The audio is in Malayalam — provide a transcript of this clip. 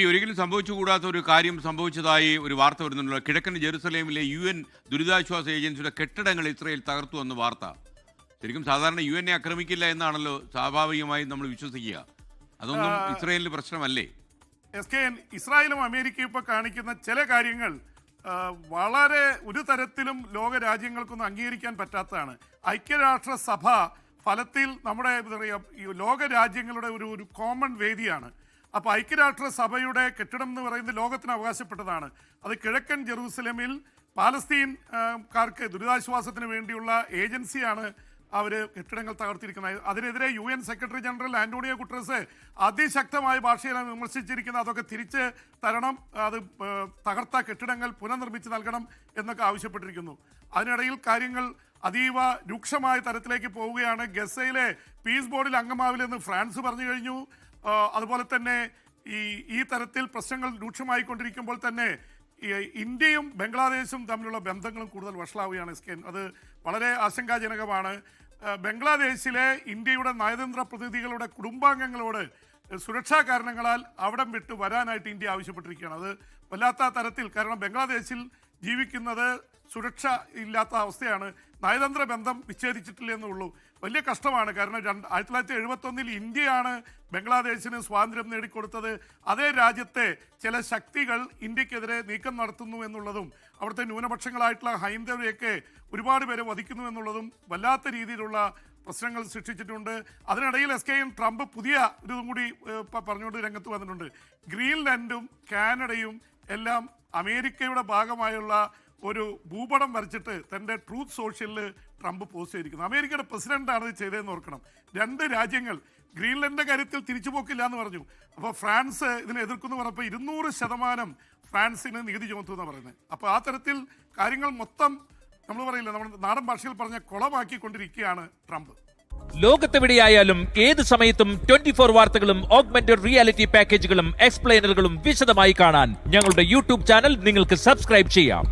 ഒരിക്കലും സംഭവിച്ചുകൂടാത്ത ഒരു കാര്യം സംഭവിച്ചതായി ഒരു വാർത്ത വരുന്നുണ്ടല്ലോ. കിഴക്കൻ ജെറുസലേമിലെ UN ദുരിതാശ്വാസ ഏജൻസിയുടെ കെട്ടിടങ്ങൾ ഇസ്രായേൽ തകർത്തു എന്ന വാർത്ത. ശരിക്കും സാധാരണ UN ആക്രമിക്കില്ല എന്നാണല്ലോ സ്വാഭാവികമായും നമ്മൾ വിശ്വസിക്കുക. അതൊന്നും ഇസ്രായേലിന് പ്രശ്നമല്ലേ? ഇസ്രായേലും അമേരിക്കയും ഇപ്പോൾ കാണിക്കുന്ന ചില കാര്യങ്ങൾ വളരെ ഒരു തരത്തിലും ലോക രാജ്യങ്ങൾക്കൊന്നും അംഗീകരിക്കാൻ പറ്റാത്തതാണ്. ഐക്യരാഷ്ട്രസഭ ഫലത്തിൽ നമ്മുടെ എന്താ പറയുക, ലോക രാജ്യങ്ങളുടെ ഒരു കോമൺ വേദിയാണ്. അപ്പോൾ ഐക്യരാഷ്ട്രസഭയുടെ കെട്ടിടം എന്ന് പറയുന്നത് ലോകത്തിന് അവകാശപ്പെട്ടതാണ്. അത് കിഴക്കൻ ജെറൂസലേമിൽ പാലസ്തീൻകാർക്ക് ദുരിതാശ്വാസത്തിന് വേണ്ടിയുള്ള ഏജൻസിയാണ് അവർ കെട്ടിടങ്ങൾ തകർത്തിരിക്കുന്നത്. അതിനെതിരെ UN secretary general Antonio Guterres അതിശക്തമായ ഭാഷയിലാണ് വിമർശിച്ചിരിക്കുന്നത്. അതൊക്കെ തിരിച്ച് തരണം, അത് തകർത്ത കെട്ടിടങ്ങൾ പുനർനിർമ്മിച്ച് നൽകണം എന്നൊക്കെ ആവശ്യപ്പെട്ടിരിക്കുന്നു. അതിനിടയിൽ കാര്യങ്ങൾ അതീവ രൂക്ഷമായ തരത്തിലേക്ക് പോവുകയാണ്. ഗസയിലെ പീസ് ബോർഡിൽ അംഗമാവില്ലെന്ന് ഫ്രാൻസ് പറഞ്ഞു കഴിഞ്ഞു. അതുപോലെ തന്നെ ഈ തരത്തിൽ പ്രശ്നങ്ങൾ രൂക്ഷമായിക്കൊണ്ടിരിക്കുമ്പോൾ തന്നെ ഇന്ത്യയും ബംഗ്ലാദേശും തമ്മിലുള്ള ബന്ധങ്ങളും കൂടുതൽ വഷളാവുകയാണ്. അത് വളരെ ആശങ്കാജനകമാണ്. ബംഗ്ലാദേശിലെ ഇന്ത്യയുടെ നയതന്ത്ര പ്രതിനിധികളുടെ കുടുംബാംഗങ്ങളോട് സുരക്ഷാ കാരണങ്ങളാൽ അവിടം വിട്ട് വരാനായിട്ട് ഇന്ത്യ ആവശ്യപ്പെട്ടിരിക്കുകയാണ്. അത് വല്ലാത്ത തരത്തിൽ, കാരണം ബംഗ്ലാദേശിൽ ജീവിക്കുന്നത് സുരക്ഷ ഇല്ലാത്ത അവസ്ഥയാണ്. നയതന്ത്ര ബന്ധം വിച്ഛേദിച്ചിട്ടില്ലെന്നുള്ളൂ. വലിയ കഷ്ടമാണ്. കാരണം 1971 ഇന്ത്യയാണ് ബംഗ്ലാദേശിന് സ്വാതന്ത്ര്യം നേടിക്കൊടുത്തത്. അതേ രാജ്യത്തെ ചില ശക്തികൾ ഇന്ത്യക്കെതിരെ നീക്കം നടത്തുന്നു എന്നുള്ളതും അവിടുത്തെ ന്യൂനപക്ഷങ്ങളായിട്ടുള്ള ഹൈന്ദവരെയൊക്കെ ഒരുപാട് പേരെ വധിക്കുന്നു എന്നുള്ളതും വല്ലാത്ത രീതിയിലുള്ള പ്രശ്നങ്ങൾ സൃഷ്ടിച്ചിട്ടുണ്ട്. അതിനിടയിൽ ട്രംപ് പുതിയ ഇതും കൂടി പറഞ്ഞുകൊണ്ട് രംഗത്ത് വന്നിട്ടുണ്ട്. ഗ്രീൻലാൻഡും കാനഡയും എല്ലാം അമേരിക്കയുടെ ഭാഗമായുള്ള ഒരു ഭൂപടം വരച്ചിട്ട് തൻ്റെ ട്രൂത്ത് സോഷ്യലിൽ ട്രംപ് പോസ്റ്റ് ചെയ്തിരിക്കുന്നു. അമേരിക്കയുടെ പ്രസിഡന്റാണ് ഇത് ചെയ്തതെന്ന് ഓർക്കണം. രണ്ട് രാജ്യങ്ങൾ ഗ്രീൻലാൻഡിൻ്റെ കാര്യത്തിൽ തിരിച്ചുപോക്കില്ല എന്ന് പറഞ്ഞു. അപ്പോൾ ഫ്രാൻസ് ഇതിനെ എതിർക്കുന്നു പറഞ്ഞപ്പോൾ 200% ഫ്രാൻസിന് നികുതി ചുമത്തുമെന്ന് പറയുന്നത്. അപ്പോൾ ആ തരത്തിൽ കാര്യങ്ങൾ മൊത്തം നമ്മൾ പറയില്ല, നമ്മുടെ നാടൻ ഭാഷയിൽ പറഞ്ഞ കുളമാക്കിക്കൊണ്ടിരിക്കുകയാണ് ട്രംപ്. ലോകത്തെവിടെയായാലും ഏത് സമയത്തും 24 വാർത്തകളും ഓഗ്മെന്റഡ് റിയാലിറ്റി പാക്കേജുകളും എക്സ്പ്ലെയിനറുകളും വിശദമായി കാണാൻ ഞങ്ങളുടെ YouTube ചാനൽ നിങ്ങൾക്ക് സബ്സ്ക്രൈബ് ചെയ്യാം.